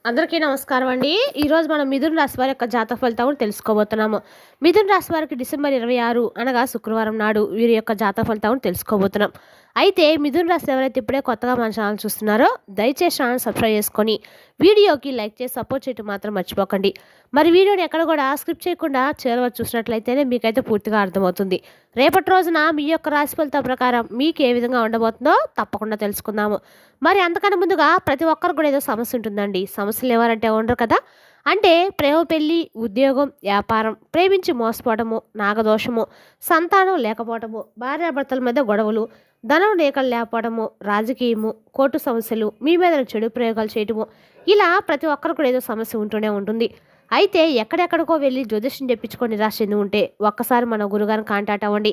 అందరికీ నమస్కారం అండి. ఈరోజు మనం మిథున రాశి వారి యొక్క జాతక ఫలితాలను తెలుసుకోబోతున్నాము. మిథున రాశి వారికి డిసెంబర్ 26 అనగా శుక్రవారం నాడు వీరి యొక్క జాతక ఫలితాలను తెలుసుకోబోతున్నాం. అయితే మిథున రాశి ఎవరైతే ఇప్పుడే కొత్తగా మన ఛానల్ చూస్తున్నారో దయచేసి ఛానల్ సబ్స్క్రైబ్ చేసుకొని వీడియోకి లైక్ చేసి సపోర్ట్ చేయడం మాత్రం మర్చిపోకండి. మరి వీడియోని ఎక్కడ కూడా స్క్రిప్ట్ చేయకుండా చివరి చూసినట్లయితేనే మీకైతే పూర్తిగా అర్థమవుతుంది. రేపటి రోజున మీ యొక్క రాశి ఫలితాల ప్రకారం మీకు ఏ విధంగా ఉండబోతుందో తప్పకుండా తెలుసుకుందాము. మరి అంతకన్నా ముందుగా ప్రతి ఒక్కరు కూడా ఏదో సమస్య ఉంటుందండి. సమస్యలు ఎవరంటే ఉండరు కదా. అంటే ప్రేమ, పెళ్లి, ఉద్యోగం, వ్యాపారం, ప్రేమించి మోసపోవడము, నాగదోషము, సంతానం లేకపోవడము, భార్యాభర్తల మధ్య గొడవలు, ధనం రేఖలు లేకపోవడము, రాజకీయము, కోర్టు సమస్యలు, మీ మీద చెడు ప్రయోగాలు చేయటము, ఇలా ప్రతి ఒక్కరు కూడా ఏదో సమస్య ఉంటూనే ఉంటుంది. అయితే ఎక్కడెక్కడికో వెళ్ళి జ్యోతిష్యం చెప్పించుకొని నిరాశ చెంది ఉంటే ఒక్కసారి మన గురుగారిని కాంటాక్ట్ అవ్వండి.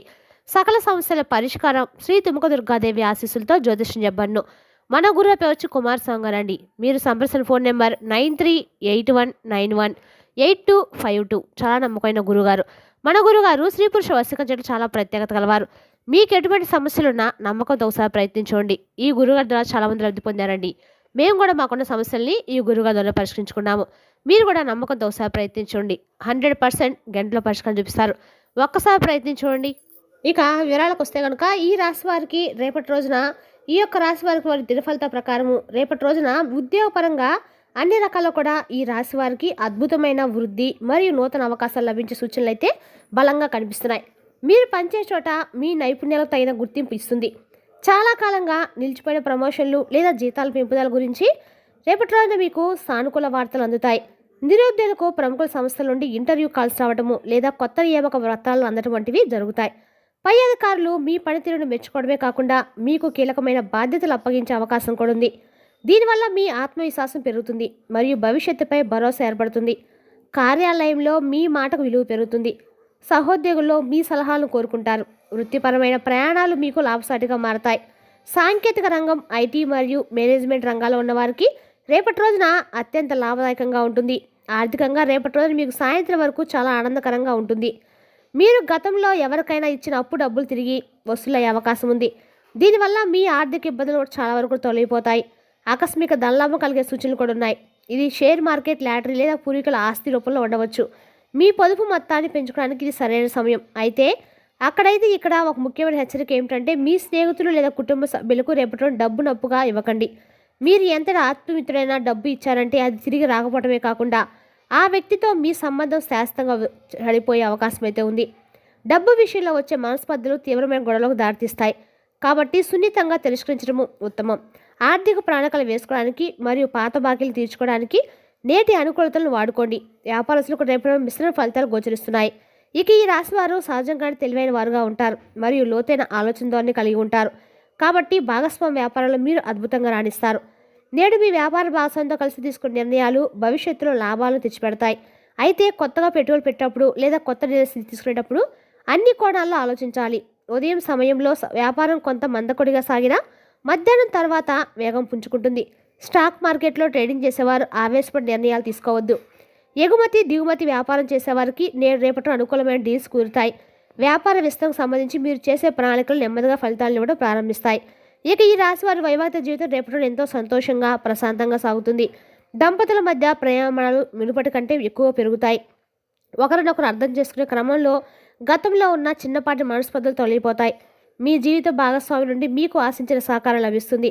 సకల సమస్యల పరిష్కారం శ్రీ తుమ్మక దుర్గాదేవి ఆశీస్సులతో జ్యోతిష్యం చెప్పబడును. మన గురువు పేరు వచ్చి కుమార్ సంగారండి. మీరు సంప్రదించిన ఫోన్ నెంబర్ 9381918252. చాలా నమ్మకమైన గురుగారు. మన గురుగారు స్త్రీ పురుష వశిక జట్టు చాలా ప్రత్యేకత గలవారు. మీకు ఎటువంటి సమస్యలున్నా నమ్మకంతో ఒకసారి ప్రయత్నించండి. ఈ గురుగారి ద్వారా చాలా మంది లబ్ధి పొందారండి. మేము కూడా మాకున్న సమస్యల్ని ఈ గురుగారి ద్వారా పరిష్కరించుకున్నాము. మీరు కూడా నమ్మకంతో ఒకసారి ప్రయత్నించండి. 100% గంటలో పరిష్కారం చూపిస్తారు. ఒక్కసారి ప్రయత్నించండి. ఇక వివరాలకు వస్తే కనుక ఈ రాశి వారికి రేపటి రోజున ఈ యొక్క రాశి వారికి వారి దినఫలిత ప్రకారము రేపటి రోజున ఉద్యోగపరంగా అన్ని రకాల కూడా ఈ రాశి వారికి అద్భుతమైన వృద్ధి మరియు నూతన అవకాశాలు లభించే సూచనలు అయితే బలంగా కనిపిస్తున్నాయి. మీరు పనిచేసే చోట మీ నైపుణ్యాలకు తగిన గుర్తింపు ఇస్తుంది. చాలా కాలంగా నిలిచిపోయిన ప్రమోషన్లు లేదా జీతాల పెంపుదల గురించి రేపటి రోజున మీకు సానుకూల వార్తలు అందుతాయి. నిరుద్యోగులకు ప్రముఖుల సంస్థల నుండి ఇంటర్వ్యూ కాల్స్ రావడము లేదా కొత్త నియామక పత్రాలు అందడం వంటివి జరుగుతాయి. పై అధికారులు మీ పనితీరును మెచ్చుకోవడమే కాకుండా మీకు కీలకమైన బాధ్యతలు అప్పగించే అవకాశం కూడా ఉంది. దీనివల్ల మీ ఆత్మవిశ్వాసం పెరుగుతుంది మరియు భవిష్యత్తుపై భరోసా ఏర్పడుతుంది. కార్యాలయంలో మీ మాటకు విలువ పెరుగుతుంది. సహోద్యోగుల్లో మీ సలహాలను కోరుకుంటారు. వృత్తిపరమైన ప్రయాణాలు మీకు లాభసాటిగా మారతాయి. సాంకేతిక రంగం, ఐటీ మరియు మేనేజ్మెంట్ రంగాల్లో ఉన్నవారికి రేపటి రోజున అత్యంత లాభదాయకంగా ఉంటుంది. ఆర్థికంగా రేపటి రోజున మీకు సాయంత్రం వరకు చాలా ఆనందకరంగా ఉంటుంది. మీరు గతంలో ఎవరికైనా ఇచ్చిన అప్పు డబ్బులు తిరిగి వసూలయ్యే అవకాశం ఉంది. దీనివల్ల మీ ఆర్థిక ఇబ్బందులు చాలా వరకు తొలగిపోతాయి. ఆకస్మిక ధనలాభం కలిగే సూచనలు కూడా ఉన్నాయి. ఇది షేర్ మార్కెట్, లాటరీ లేదా పూర్వీకుల ఆస్తి రూపంలో ఉండవచ్చు. మీ పొదుపు మొత్తాన్ని పెంచుకోవడానికి ఇది సరైన సమయం. అయితే అక్కడైతే ఇక్కడ ఒక ముఖ్యమైన హెచ్చరిక ఏమిటంటే మీ స్నేహితులు లేదా కుటుంబ సభ్యులకు రేపటి డబ్బును అప్పుగా ఇవ్వకండి. మీరు ఎంతటి ఆత్మమిత్రుడైనా డబ్బు ఇచ్చారంటే అది తిరిగి రాకపోవడమే కాకుండా ఆ వ్యక్తితో మీ సంబంధం శాశ్వతంగా చడిపోయే అవకాశం అయితే ఉంది. డబ్బు విషయంలో వచ్చే మనస్పర్ధలు తీవ్రమైన గొడవలకు దారితీస్తాయి. కాబట్టి సున్నితంగా తిరస్కరించడము ఉత్తమం. ఆర్థిక ప్రణాళికలు వేసుకోవడానికి మరియు పాత బాకీలు తీర్చుకోవడానికి నేటి అనుకూలతలను వాడుకోండి. వ్యాపారస్తులకు రేపు మిశ్రమ ఫలితాలు గోచరిస్తున్నాయి. ఇక ఈ రాశి వారు సహజంగానే తెలివైన వారుగా ఉంటారు మరియు లోతైన ఆలోచన ధోరణి కలిగి ఉంటారు. కాబట్టి భాగస్వామ్య వ్యాపారంలో మీరు అద్భుతంగా రాణిస్తారు. నేడు మీ వ్యాపార భాగస్వామితో కలిసి తీసుకునే నిర్ణయాలు భవిష్యత్తులో లాభాలను తెచ్చిపెడతాయి. అయితే కొత్తగా పెట్టుబడి పెట్టేటప్పుడు లేదా కొత్త నిర్ణయం తీసుకునేటప్పుడు అన్ని కోణాల్లో ఆలోచించాలి. ఉదయం సమయంలో వ్యాపారం కొంత మందకొడిగా సాగినా మధ్యాహ్నం తర్వాత వేగం పుంజుకుంటుంది. స్టాక్ మార్కెట్లో ట్రేడింగ్ చేసేవారు ఆవేశపడి నిర్ణయాలు తీసుకోవద్దు. ఎగుమతి దిగుమతి వ్యాపారం చేసేవారికి నేడు రేపటి అనుకూలమైన డీల్స్ కుదురుతాయి. వ్యాపార విస్తరణకు సంబంధించి మీరు చేసే ప్రణాళికలు నెమ్మదిగా ఫలితాలను ఇవ్వడం ప్రారంభిస్తాయి. ఇక ఈ రాశి వారి వైవాహిక జీవితం రేపటి ఎంతో సంతోషంగా ప్రశాంతంగా సాగుతుంది. దంపతుల మధ్య ప్రయాణాలు మునుపటి కంటే ఎక్కువ పెరుగుతాయి. ఒకరినొకరు అర్థం చేసుకునే క్రమంలో గతంలో ఉన్న చిన్నపాటి మనస్పర్ధలు తొలగిపోతాయి. మీ జీవిత భాగస్వామి నుండి మీకు ఆశించిన సహకారం లభిస్తుంది.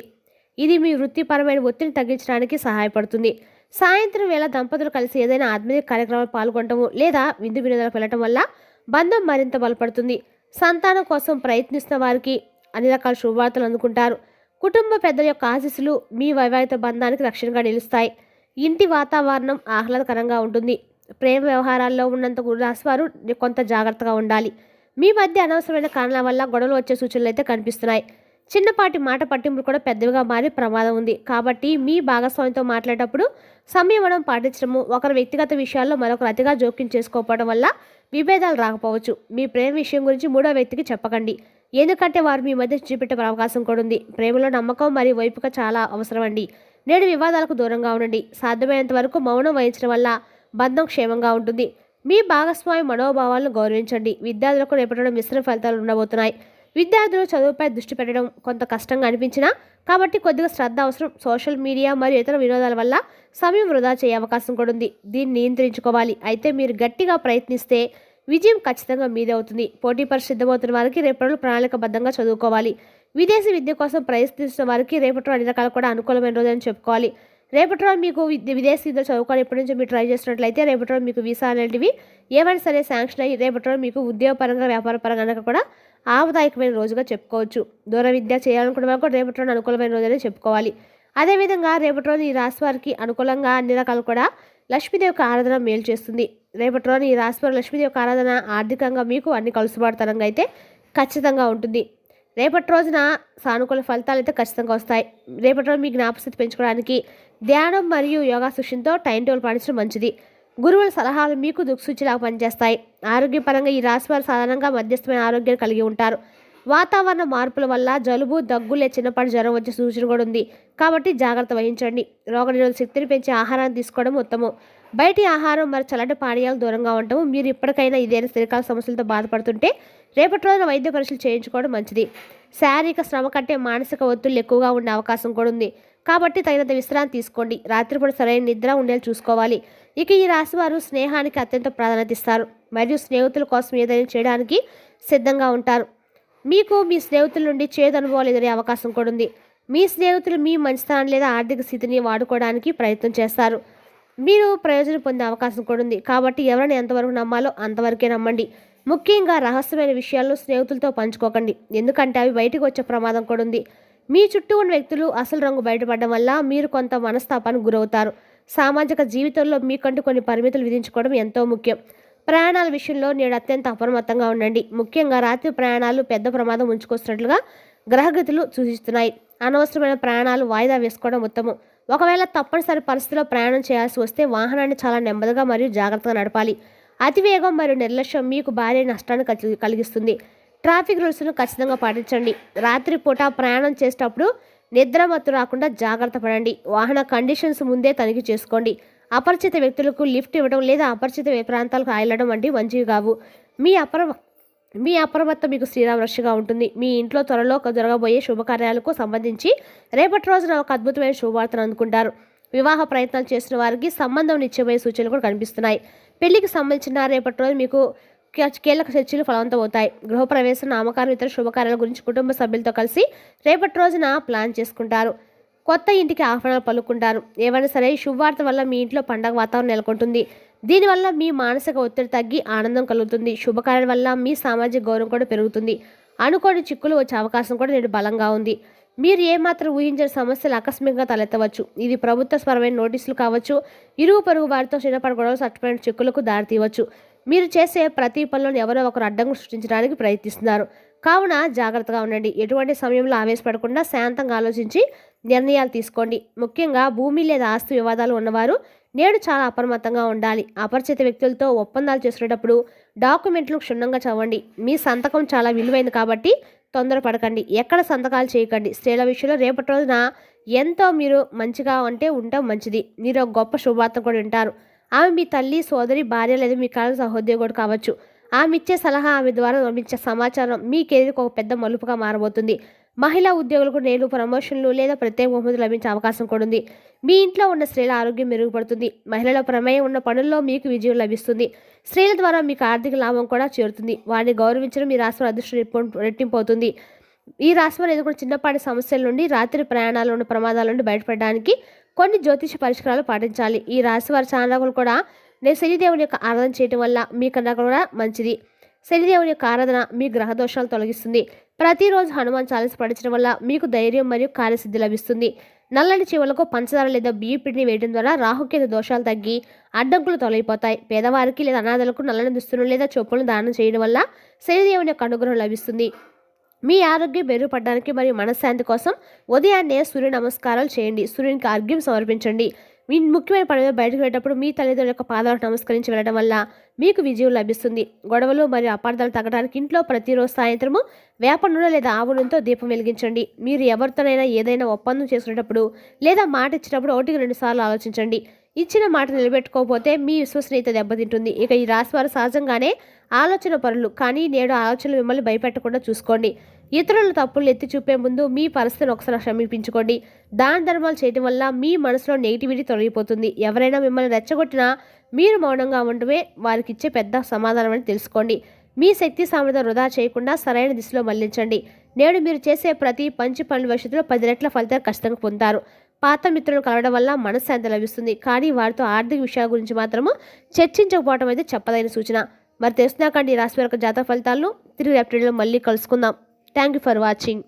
ఇది మీ వృత్తిపరమైన ఒత్తిడిని తగ్గించడానికి సహాయపడుతుంది. సాయంత్రం వేళ దంపతులు కలిసి ఏదైనా ఆధ్యాత్మిక కార్యక్రమాలు పాల్గొనటము లేదా విందు వినోదాలకు వెళ్ళటం వల్ల బంధం మరింత బలపడుతుంది. సంతానం కోసం ప్రయత్నిస్తున్న వారికి అన్ని రకాల శుభవార్తలు అందుకుంటారు. కుటుంబ పెద్దల యొక్క ఆశీస్సులు మీ వైవాహిక బంధానికి రక్షణగా నిలుస్తాయి. ఇంటి వాతావరణం ఆహ్లాదకరంగా ఉంటుంది. ప్రేమ వ్యవహారాల్లో ఉన్నంత రాశివారు కొంత జాగ్రత్తగా ఉండాలి. మీ మధ్య అనవసరమైన కారణాల వల్ల గొడవలు వచ్చే సూచనలు అయితే కనిపిస్తున్నాయి. చిన్నపాటి మాట పట్టింపులు కూడా పెద్దవిగా మారే ప్రమాదం ఉంది. కాబట్టి మీ భాగస్వామితో మాట్లాడేటప్పుడు సంయమనం పాటించడము, ఒకరి వ్యక్తిగత విషయాల్లో మరొకరు అతిగా జోక్యం చేసుకోకపోవడం వల్ల విభేదాలు రాకపోవచ్చు. మీ ప్రేమ విషయం గురించి మూడో వ్యక్తికి చెప్పకండి. ఎందుకంటే వారు మీ మధ్య చూపెట్టే అవకాశం కూడా ఉంది. ప్రేమలో నమ్మకం మరియు వైపుగా చాలా అవసరం అండి. నేడు వివాదాలకు దూరంగా ఉండండి. సాధ్యమైనంత వరకు మౌనం వహించడం వల్ల బంధం క్షేమంగా ఉంటుంది. మీ భాగస్వామి మనోభావాలను గౌరవించండి. విద్యార్థులకు రేపటి మిశ్రమ ఫలితాలు ఉండబోతున్నాయి. విద్యార్థులు చదువుపై దృష్టి పెట్టడం కొంత కష్టంగా అనిపించినా కాబట్టి కొద్దిగా శ్రద్ధ అవసరం. సోషల్ మీడియా మరియు ఇతర వినోదాల వల్ల సమయం వృధా చేసే అవకాశం కూడా ఉంది. దీన్ని నియంత్రించుకోవాలి. అయితే మీరు గట్టిగా ప్రయత్నిస్తే విజయం ఖచ్చితంగా మీదే అవుతుంది. పోటీ పరీక్ష సిద్ధమవుతున్న వారికి రేపటి ప్రణాళికబద్ధంగా చదువుకోవాలి. విదేశీ విద్య కోసం ప్రయత్నిస్తున్న వారికి రేపటి అన్ని రకాలు కూడా అనుకూలమైన రోజు అని చెప్పుకోవాలి. రేపటి రోజు మీకు విదేశీ విద్య చదువుకోవాలి ఎప్పటి నుంచి మీరు ట్రై చేసినట్లయితే రేపటి రోజు మీకు వీసా అనేటివి ఏమైనా సరే శాంక్షన్ అయ్యి రేపటి రోజు మీకు ఉద్యోగపరంగా వ్యాపార పరంగా కూడా ఆదాయకమైన రోజుగా చెప్పుకోవచ్చు. దూర విద్య చేయాలనుకునే వారు కూడా రేపటి రోజు అనుకూలమైన రోజు అని చెప్పుకోవాలి. అదేవిధంగా రేపటి రోజు ఈ రాశి వారికి అనుకూలంగా అన్ని రకాలు కూడా లక్ష్మీదేవికి ఆరాధన మేలు చేస్తుంది. రేపటి రోజు ఈ రాశి వారి లక్ష్మీదేవికి ఆరాధన ఆర్థికంగా మీకు అన్ని కలుసుబాటుతనంగా అయితే ఖచ్చితంగా ఉంటుంది. రేపటి రోజున సానుకూల ఫలితాలు అయితే ఖచ్చితంగా వస్తాయి. రేపటి రోజు మీ జ్ఞాపకశక్తి పెంచుకోవడానికి ధ్యానం మరియు యోగా శిక్షణతో టైం టేబుల్ పాటించడం మంచిది. గురువుల సలహాలు మీకు దిక్సూచిలాగా పనిచేస్తాయి. ఆరోగ్యపరంగా ఈ రాశి వారు సాధారణంగా మధ్యస్థమైన ఆరోగ్యాన్ని కలిగి ఉంటారు. వాతావరణ మార్పుల వల్ల జలుబు, దగ్గులే చిన్నపాటి జ్వరం వచ్చే సూచన కూడా ఉంది. కాబట్టి జాగ్రత్త వహించండి. రోగనిరోధక శక్తిని పెంచే ఆహారాన్ని తీసుకోవడం ఉత్తమం. బయటి ఆహారం మరి చల్లటి పానీయాలు దూరంగా ఉండటము. మీరు ఇప్పటికైనా ఇదేనా స్థిరకాల సమస్యలతో బాధపడుతుంటే రేపటి రోజున వైద్య పరీక్షలు చేయించుకోవడం మంచిది. శారీరక శ్రమ కంటే మానసిక ఒత్తిళ్లు ఎక్కువగా ఉండే అవకాశం కూడా ఉంది. కాబట్టి తగినంత విశ్రాంతి తీసుకోండి. రాత్రిపూట సరైన నిద్ర ఉండేలా చూసుకోవాలి. ఇక ఈ రాశి వారు స్నేహానికి అత్యంత ప్రాధాన్యత ఇస్తారు మరియు స్నేహితుల కోసం ఏదైనా చేయడానికి సిద్ధంగా ఉంటారు. మీకు మీ స్నేహితుల నుండి చేదు అనుభవాలు ఎదురే అవకాశం కూడా ఉంది. మీ స్నేహితులు మీ మంచితనం లేదా ఆర్థిక స్థితిని వాడుకోవడానికి ప్రయత్నం చేస్తారు. మీరు ప్రయోజనం పొందే అవకాశం కూడా ఉంది. కాబట్టి ఎవరైనా ఎంతవరకు నమ్మాలో అంతవరకే నమ్మండి. ముఖ్యంగా రహస్యమైన విషయాలను స్నేహితులతో పంచుకోకండి, ఎందుకంటే అవి బయటకు వచ్చే ప్రమాదం కూడా ఉంది. మీ చుట్టూ ఉన్న వ్యక్తులు అసలు రంగు బయటపడడం వల్ల మీరు కొంత మనస్తాపానికి గురవుతారు. సామాజిక జీవితంలో మీకంటూ కొన్ని పరిమితులు విధించుకోవడం ఎంతో ముఖ్యం. ప్రయాణాల విషయంలో నేడు అత్యంత అప్రమత్తంగా ఉండండి. ముఖ్యంగా రాత్రి ప్రయాణాలు పెద్ద ప్రమాదం ఉంచుకొస్తున్నట్లుగా గ్రహగతులు సూచిస్తున్నాయి. అనవసరమైన ప్రయాణాలు వాయిదా వేసుకోవడం ఉత్తమం. ఒకవేళ తప్పనిసరి పరిస్థితిలో ప్రయాణం చేయాల్సి వస్తే వాహనాన్ని చాలా నెమ్మదిగా మరియు జాగ్రత్తగా నడపాలి. అతివేగం మరియు నిర్లక్ష్యం మీకు భారీ నష్టాన్ని కలిగిస్తుంది. ట్రాఫిక్ రూల్స్ను ఖచ్చితంగా పాటించండి. రాత్రిపూట ప్రయాణం చేసేటప్పుడు నిద్రమత్తు రాకుండా జాగ్రత్త పడండి. వాహన కండిషన్స్ ముందే తనిఖీ చేసుకోండి. అపరిచిత వ్యక్తులకు లిఫ్ట్ ఇవ్వడం లేదా అపరిచిత ప్రాంతాలకు వెళ్ళడం వంటివి మంచివి కావు. మీ అప్రమత్తం మీకు శ్రీరామరక్షగా ఉంటుంది. మీ ఇంట్లో త్వరలో జరగబోయే శుభకార్యాలకు సంబంధించి రేపటి రోజున ఒక అద్భుతమైన శుభవార్తను అందుకుంటారు. వివాహ ప్రయత్నాలు చేసిన వారికి సంబంధం నిశ్చయమయ్యే సూచనలు కూడా కనిపిస్తున్నాయి. పెళ్లికి సంబంధించిన రేపటి రోజు మీకు కీలక చర్చలు ఫలవంతమవుతాయి. గృహప్రవేశం, నామకరణం, ఇతర శుభకార్యాల గురించి కుటుంబ సభ్యులతో కలిసి రేపటి రోజున ప్లాన్ చేసుకుంటారు. కొత్త ఇంటికి ఆహ్వానాలు పలుకుంటారు. ఏవైనా సరే శుభవార్త వల్ల మీ ఇంట్లో పండగ వాతావరణం నెలకొంటుంది. దీనివల్ల మీ మానసిక ఒత్తిడి తగ్గి ఆనందం కలుగుతుంది. శుభకార్యాల వల్ల మీ సామాజిక గౌరవం కూడా పెరుగుతుంది. అనుకోని చిక్కులు వచ్చే అవకాశం కూడా నేడు బలంగా ఉంది. మీరు ఏమాత్రం ఊహించిన సమస్యలు ఆకస్మికంగా తలెత్తవచ్చు. ఇది ప్రభుత్వపరమైన నోటీసులు కావచ్చు, ఇరుగు పొరుగు వారితో చిన్నపాటి గొడవలు, చట్టపరమైన చిక్కులకు దారితీయవచ్చు. మీరు చేసే ప్రతి పనిలో ఎవరో ఒకరు అడ్డంకులు సృష్టించడానికి ప్రయత్నిస్తున్నారు. కావున జాగ్రత్తగా ఉండండి. ఎటువంటి సమయంలో ఆవేశపడకుండా శాంతంగా ఆలోచించి నిర్ణయాలు తీసుకోండి. ముఖ్యంగా భూమి లేదా ఆస్తి వివాదాలు ఉన్నవారు నేడు చాలా అప్రమత్తంగా ఉండాలి. అపరిచిత వ్యక్తులతో ఒప్పందాలు చేసుకునేటప్పుడు డాక్యుమెంట్లు క్షుణ్ణంగా చదవండి. మీ సంతకం చాలా విలువైంది కాబట్టి తొందరపడకండి. ఎక్కడ సంతకాలు చేయకండి. స్త్రీల విషయంలో రేపటి రోజున ఎంతో మీరు మంచిగా ఉండటం మంచిది. మీరు ఒక గొప్ప శుభవార్త కూడా వింటారు. ఆమె మీ తల్లి, సోదరి, భార్య లేదా మీ కాల సహోద్యోగుడు కావచ్చు. ఆమె ఇచ్చే సలహా, ఆమె ద్వారా పంపించే సమాచారం మీ కెరీర్కి ఒక పెద్ద మలుపుగా మారబోతుంది. మహిళా ఉద్యోగులకు నేడు ప్రమోషన్లు లేదా ప్రత్యేక బహుమతులు లభించే అవకాశం కూడా ఉంది. మీ ఇంట్లో ఉన్న స్త్రీల ఆరోగ్యం మెరుగుపడుతుంది. మహిళల ప్రమేయం ఉన్న పనుల్లో మీకు విజయం లభిస్తుంది. స్త్రీల ద్వారా మీకు ఆర్థిక లాభం కూడా చేరుతుంది. వారిని గౌరవించడం మీ రాశి అదృష్టం రెట్టింపు అవుతుంది. ఈ రాశి వారు ఎదుర్కొన్న చిన్నపాటి సమస్యల నుండి, రాత్రి ప్రయాణాలు ఉన్న ప్రమాదాల నుండి బయటపడడానికి కొన్ని జ్యోతిష పరిష్కారాలు పాటించాలి. ఈ రాశి వారి చాలాకులు కూడా శనిదేవుని యొక్క ఆరాధన చేయడం వల్ల మీకన్నా కూడా మంచిది. శనిదేవుని యొక్క ఆరాధన మీ గ్రహ దోషాలు తొలగిస్తుంది. ప్రతిరోజు హనుమాన్ చాలీస పఠించడం వల్ల మీకు ధైర్యం మరియు కార్యసిద్ధి లభిస్తుంది. నల్లని చెవులకు పంచదార లేదా బియ్యం పిండిని వేయడం ద్వారా రాహుకేతు దోషాలు తగ్గి అడ్డంకులు తొలగిపోతాయి. పేదవారికి లేదా అనాథలకు నల్లని దుస్తులు లేదా చొప్పులను దానం చేయడం వల్ల శనిదేవుని యొక్క అనుగ్రహం లభిస్తుంది. మీ ఆరోగ్యం మెరుగుపడడానికి మరియు మనశ్శాంతి కోసం ఉదయాన్నే సూర్య నమస్కారాలు చేయండి. సూర్యునికి అర్ఘ్యం సమర్పించండి. మీ ముఖ్యమైన పని బయటకు వెళ్ళేటప్పుడు మీ తల్లిదండ్రుల యొక్క పాదాలకు నమస్కరించి వెళ్ళడం వల్ల మీకు విజయం లభిస్తుంది. గొడవలు మరియు అపార్థాలు తగ్గడానికి ఇంట్లో ప్రతిరోజు సాయంత్రము వేప నూనె లేదా ఆవు నూనెతో దీపం వెలిగించండి. మీరు ఎవరితోనైనా ఏదైనా ఒప్పందం చేసుకునేటప్పుడు లేదా మాట ఇచ్చినప్పుడు 1-2 సార్లు ఆలోచించండి. ఇచ్చిన మాట నిలబెట్టుకోకపోతే మీ విశ్వసనీయత దెబ్బతింటుంది. ఇక ఈ రాశి వారు సహజంగానే ఆలోచన పరులు, కానీ నేడు ఆలోచనలు మిమ్మల్ని భయపెట్టకుండా చూసుకోండి. ఇతరుల తప్పులు ఎత్తి చూపే ముందు మీ పరిస్థితిని ఒకసారి సమీపించుకోండి. దాన ధర్మాలు చేయడం వల్ల మీ మనసులో నెగిటివిటీ తొలగిపోతుంది. ఎవరైనా మిమ్మల్ని రెచ్చగొట్టినా మీరు మౌనంగా ఉండటమే వారికి ఇచ్చే పెద్ద సమాధానం అని తెలుసుకోండి. మీ శక్తి సామర్థ్యం వృధా చేయకుండా సరైన దిశలో మళ్లించండి. నేడు మీరు చేసే ప్రతి మంచి పనుల భవిష్యత్తులో 10 రెట్ల ఫలితాలు ఖచ్చితంగా పొందుతారు. పాత మిత్రులను కలవడం వల్ల మనశ్శాంతి లభిస్తుంది. కానీ వారితో ఆర్థిక విషయాల గురించి మాత్రము చర్చించకపోవడం అయితే చెప్పదైన సూచన. మరి తెలుసుకున్నాకండి ఈ రాశి వారి జాతక ఫలితాలను తిరిగి రేపటి వీడియోలో మళ్ళీ కలుసుకుందాం. Thank you for watching.